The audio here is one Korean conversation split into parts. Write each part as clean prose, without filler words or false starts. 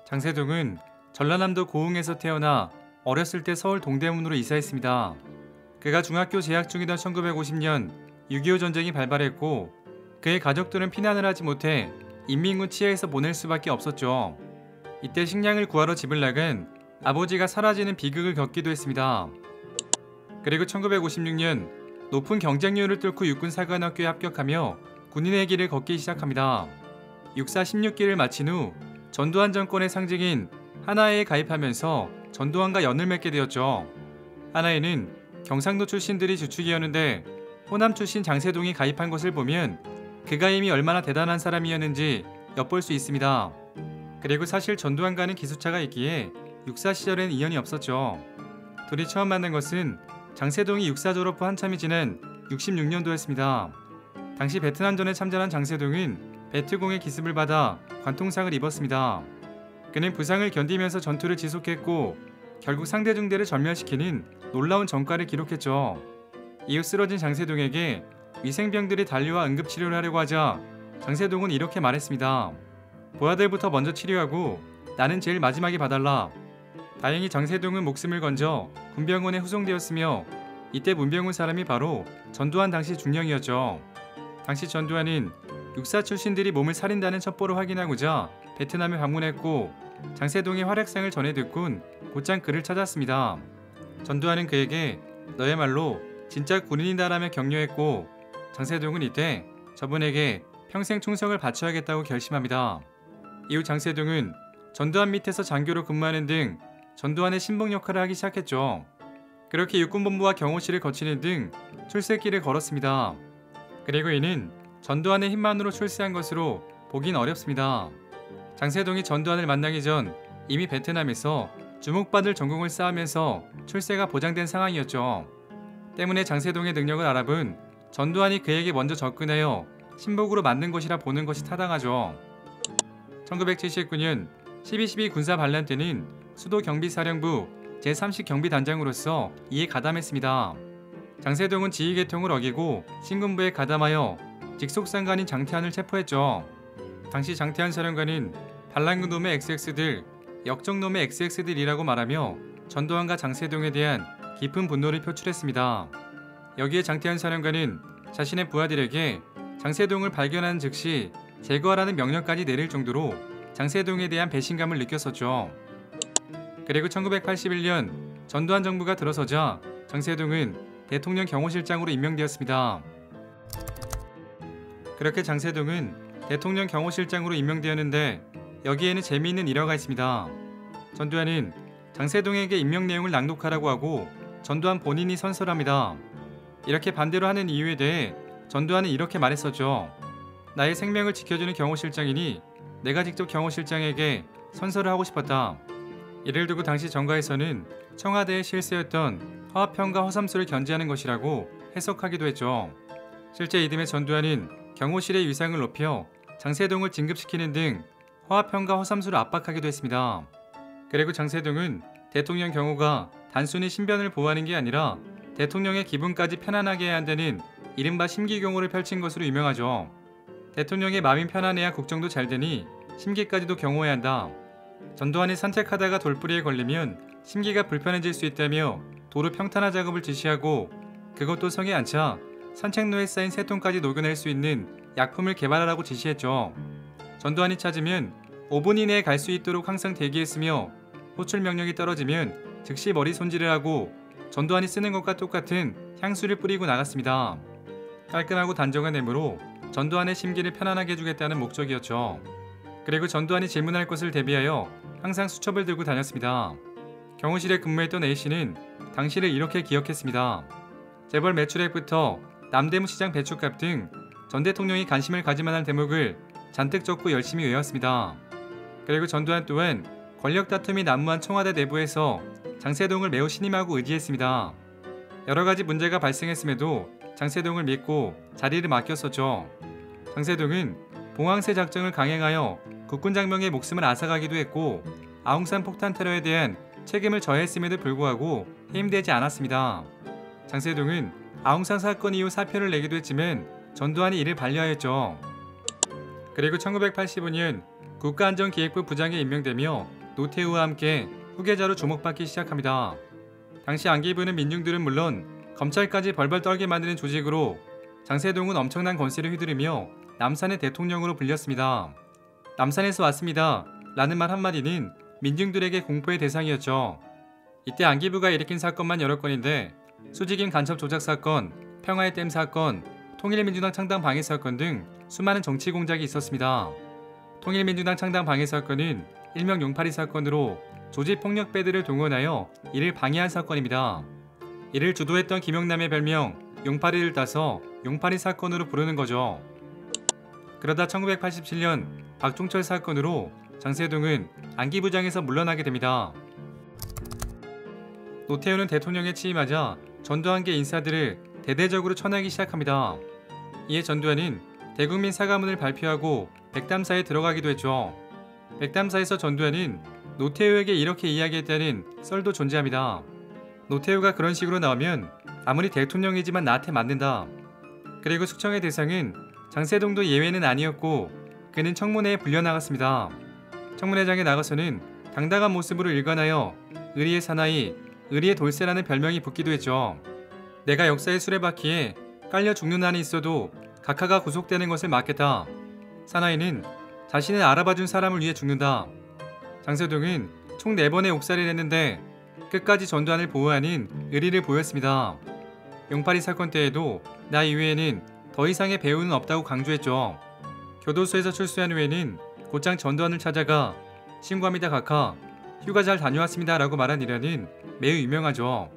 장세동은 전라남도 고흥에서 태어나 어렸을 때 서울 동대문으로 이사했습니다. 그가 중학교 재학 중이던 1950년 6.25 전쟁이 발발했고 그의 가족들은 피난을 하지 못해 인민군 치하에서 보낼 수밖에 없었죠. 이때 식량을 구하러 집을 나간 아버지가 사라지는 비극을 겪기도 했습니다. 그리고 1956년 높은 경쟁률을 뚫고 육군 사관학교에 합격하며 군인의 길을 걷기 시작합니다. 육사 16기를 마친 후 전두환 정권의 상징인 하나회에 가입하면서 전두환과 연을 맺게 되었죠. 하나회는 경상도 출신들이 주축이었는데 호남 출신 장세동이 가입한 것을 보면 그가 이미 얼마나 대단한 사람이었는지 엿볼 수 있습니다. 그리고 사실 전두환과는 기수차가 있기에 육사 시절엔 인연이 없었죠. 둘이 처음 만난 것은 장세동이 육사 졸업 후 한참이 지난 66년도였습니다. 당시 베트남전에 참전한 장세동은 베트공의 기습을 받아 관통상을 입었습니다. 그는 부상을 견디면서 전투를 지속했고 결국 상대 중대를 전멸시키는 놀라운 전과를 기록했죠. 이후 쓰러진 장세동에게 위생병들이 달려와 응급치료를 하려고 하자 장세동은 이렇게 말했습니다. 부하들부터 먼저 치료하고 나는 제일 마지막에 봐달라. 다행히 장세동은 목숨을 건져 군병원에 후송되었으며 이때 문병훈 사람이 바로 전두환 당시 중령이었죠. 당시 전두환은 육사 출신들이 몸을 사린다는 첩보를 확인하고자 베트남에 방문했고 장세동의 활약상을 전해 듣곤 곧장 그를 찾았습니다. 전두환은 그에게 너야말로 진짜 군인이다라며 격려했고 장세동은 이때 저분에게 평생 충성을 바쳐야겠다고 결심합니다. 이후 장세동은 전두환 밑에서 장교로 근무하는 등 전두환의 신봉 역할을 하기 시작했죠. 그렇게 육군본부와 경호실을 거치는 등 출세길을 걸었습니다. 그리고 이는 전두환의 힘만으로 출세한 것으로 보긴 어렵습니다. 장세동이 전두환을 만나기 전 이미 베트남에서 주목받을 전공을 쌓으면서 출세가 보장된 상황이었죠. 때문에 장세동의 능력을 알아본 전두환이 그에게 먼저 접근하여 신복으로 만든 것이라 보는 것이 타당하죠. 1979년 12.12 군사반란 때는 수도경비사령부 제30경비단장으로서 이에 가담했습니다. 장세동은 지휘계통을 어기고 신군부에 가담하여 직속상관인 장태환을 체포했죠. 당시 장태환 사령관은 반란군놈의 XX들, 역적놈의 XX들이라고 말하며 전두환과 장세동에 대한 깊은 분노를 표출했습니다. 여기에 장태환 사령관은 자신의 부하들에게 장세동을 발견한 즉시 제거하라는 명령까지 내릴 정도로 장세동에 대한 배신감을 느꼈었죠. 그리고 1981년 전두환 정부가 들어서자 장세동은 대통령 경호실장으로 임명되었습니다. 그렇게 장세동은 대통령 경호실장으로 임명되었는데 여기에는 재미있는 일화가 있습니다. 전두환은 장세동에게 임명 내용을 낭독하라고 하고 전두환 본인이 선서합니다. 이렇게 반대로 하는 이유에 대해 전두환은 이렇게 말했었죠. 나의 생명을 지켜주는 경호실장이니 내가 직접 경호실장에게 선서를 하고 싶었다. 이를 두고 당시 정가에서는 청와대의 실세였던 화합평가 허삼수를 견지하는 것이라고 해석하기도 했죠. 실제 이듬해 전두환은 경호실의 위상을 높여 장세동을 진급시키는 등 화합평가 허삼수를 압박하기도 했습니다. 그리고 장세동은 대통령 경호가 단순히 신변을 보호하는 게 아니라 대통령의 기분까지 편안하게 해야 한다는 이른바 심기경호를 펼친 것으로 유명하죠. 대통령의 마음이 편안해야 국정도 잘 되니 심기까지도 경호해야 한다. 전두환이 산책하다가 돌부리에 걸리면 심기가 불편해질 수 있다며 도로 평탄화 작업을 지시하고 그것도 성에 안 차 산책로에 쌓인 새똥까지 녹여낼 수 있는 약품을 개발하라고 지시했죠. 전두환이 찾으면 5분 이내에 갈 수 있도록 항상 대기했으며 호출 명령이 떨어지면 즉시 머리 손질을 하고 전두환이 쓰는 것과 똑같은 향수를 뿌리고 나갔습니다. 깔끔하고 단정한 내무로 전두환의 심기를 편안하게 해주겠다는 목적이었죠. 그리고 전두환이 질문할 것을 대비하여 항상 수첩을 들고 다녔습니다. 경호실에 근무했던 A씨는 당시를 이렇게 기억했습니다. 재벌 매출액부터 남대문 시장 배춧값 등 전 대통령이 관심을 가질만한 대목을 잔뜩 적고 열심히 외웠습니다. 그리고 전두환 또한 권력 다툼이 난무한 청와대 내부에서 장세동을 매우 신임하고 의지했습니다. 여러가지 문제가 발생했음에도 장세동을 믿고 자리를 맡겼었죠. 장세동은 봉황새 작전을 강행하여 국군장병의 목숨을 앗아가기도 했고 아웅산 폭탄 테러에 대한 책임을 져했음에도 불구하고 해임되지 않았습니다. 장세동은 아웅산 사건 이후 사표를 내기도 했지만 전두환이 이를 반려하였죠. 그리고 1985년 국가안전기획부 부장에 임명되며 노태우와 함께 후계자로 주목받기 시작합니다. 당시 안기부는 민중들은 물론 검찰까지 벌벌 떨게 만드는 조직으로 장세동은 엄청난 권세를 휘두르며 남산의 대통령으로 불렸습니다. 남산에서 왔습니다 라는 말 한마디는 민중들에게 공포의 대상이었죠. 이때 안기부가 일으킨 사건만 여러 건인데 수직인 간첩 조작 사건, 평화의 댐 사건, 통일민주당 창당 방해 사건 등 수많은 정치 공작이 있었습니다. 통일민주당 창당 방해 사건은 일명 용팔이 사건으로 조직폭력배들을 동원하여 이를 방해한 사건입니다. 이를 주도했던 김용남의 별명 용팔이를 따서 용팔이 사건으로 부르는 거죠. 그러다 1987년 박종철 사건으로 장세동은 안기부장에서 물러나게 됩니다. 노태우는 대통령에 취임하자 전두환계 인사들을 대대적으로 쳐내기 시작합니다. 이에 전두환은 대국민 사과문을 발표하고 백담사에 들어가기도 했죠. 백담사에서 전두환은 노태우에게 이렇게 이야기했다는 썰도 존재합니다. 노태우가 그런 식으로 나오면 아무리 대통령이지만 나한테 맞는다. 그리고 숙청의 대상은 장세동도 예외는 아니었고 그는 청문회에 불려나갔습니다. 청문회장에 나가서는 당당한 모습으로 일관하여 의리의 사나이, 의리의 돌쇠라는 별명이 붙기도 했죠. 내가 역사의 수레바퀴에 깔려 죽는 한이 있어도 각하가 구속되는 것을 막겠다. 사나이는 자신을 알아봐준 사람을 위해 죽는다. 장세동은 총 4번의 옥살이를 했는데 끝까지 전두환을 보호하는 의리를 보였습니다. 용팔이 사건 때에도 나 이외에는 더 이상의 배우는 없다고 강조했죠. 교도소에서 출소한 후에는 곧장 전두환을 찾아가 신고합니다 각하, 휴가 잘 다녀왔습니다 라고 말한 일화는 매우 유명하죠.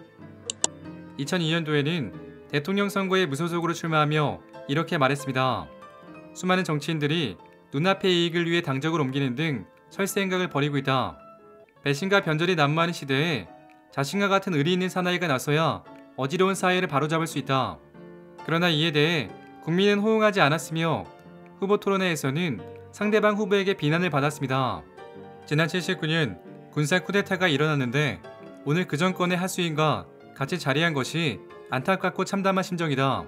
2002년도에는 대통령 선거에 무소속으로 출마하며 이렇게 말했습니다. 수많은 정치인들이 눈앞의 이익을 위해 당적을 옮기는 등 설세 행각을 벌이고 있다. 배신과 변절이 난무하는 시대에 자신과 같은 의리 있는 사나이가 나서야 어지러운 사회를 바로잡을 수 있다. 그러나 이에 대해 국민은 호응하지 않았으며 후보 토론회에서는 상대방 후보에게 비난을 받았습니다. 지난 79년 군사 쿠데타가 일어났는데 오늘 그 정권의 하수인과 같이 자리한 것이 안타깝고 참담한 심정이다.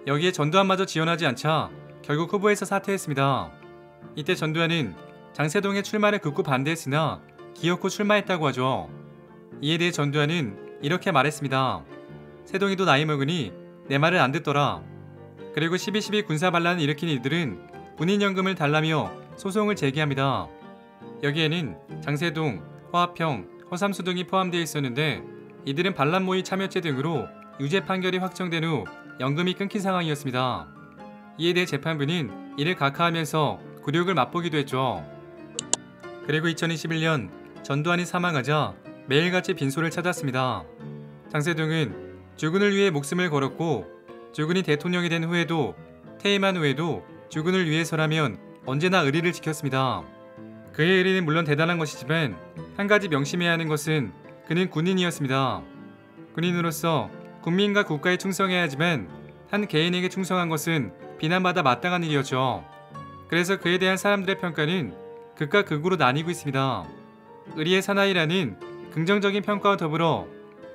여기에 전두환마저 지원하지 않자 결국 후보에서 사퇴했습니다. 이때 전두환은 장세동의 출마를 극구 반대했으나 기어코 출마했다고 하죠. 이에 대해 전두환은 이렇게 말했습니다. 세동이도 나이 먹으니 내 말을 안 듣더라. 그리고 12.12 군사반란을 일으킨 이들은 군인연금을 달라며 소송을 제기합니다. 여기에는 장세동, 허화평, 허삼수 등이 포함되어 있었는데 이들은 반란 모의 참여죄 등으로 유죄 판결이 확정된 후 연금이 끊긴 상황이었습니다. 이에 대해 재판부는 이를 각하하면서 굴욕을 맛보기도 했죠. 그리고 2021년 전두환이 사망하자 매일같이 빈소를 찾았습니다. 장세동은 주군을 위해 목숨을 걸었고 주군이 대통령이 된 후에도 퇴임한 후에도 주군을 위해서라면 언제나 의리를 지켰습니다. 그의 의리는 물론 대단한 것이지만 한 가지 명심해야 하는 것은 그는 군인이었습니다. 군인으로서 국민과 국가에 충성해야 하지만 한 개인에게 충성한 것은 비난받아 마땅한 일이었죠. 그래서 그에 대한 사람들의 평가는 극과 극으로 나뉘고 있습니다. 의리의 사나이라는 긍정적인 평가와 더불어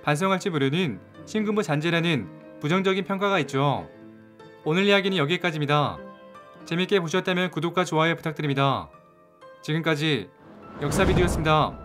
반성할 줄 모르는 신군부 잔재라는 부정적인 평가가 있죠. 오늘 이야기는 여기까지입니다. 재밌게 보셨다면 구독과 좋아요 부탁드립니다. 지금까지 역사비디오였습니다.